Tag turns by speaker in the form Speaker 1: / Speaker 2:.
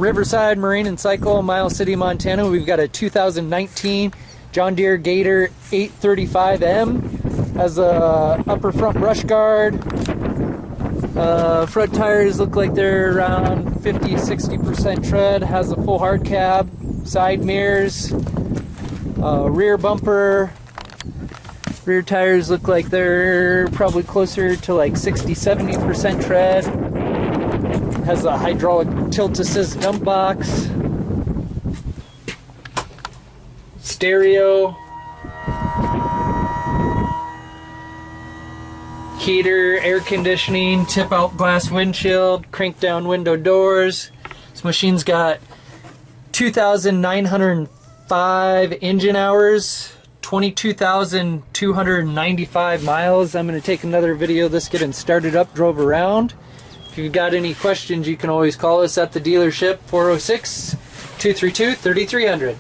Speaker 1: Riverside Marine and Cycle, Miles City, Montana. We've got a 2019 John Deere Gator 835M. Has a upper front brush guard. Front tires look like they're around 50-60% tread. Has a full hard cab, side mirrors, rear bumper. Rear tires look like they're probably closer to like 60-70% tread. Has a hydraulic tilt assist dump box. Stereo. Heater, air conditioning, tip out glass windshield, crank down window doors. This machine's got 2,905 engine hours, 22,295 miles. I'm going to take another video of this getting started up, drove around. If you've got any questions, you can always call us at the dealership, 406-232-3300.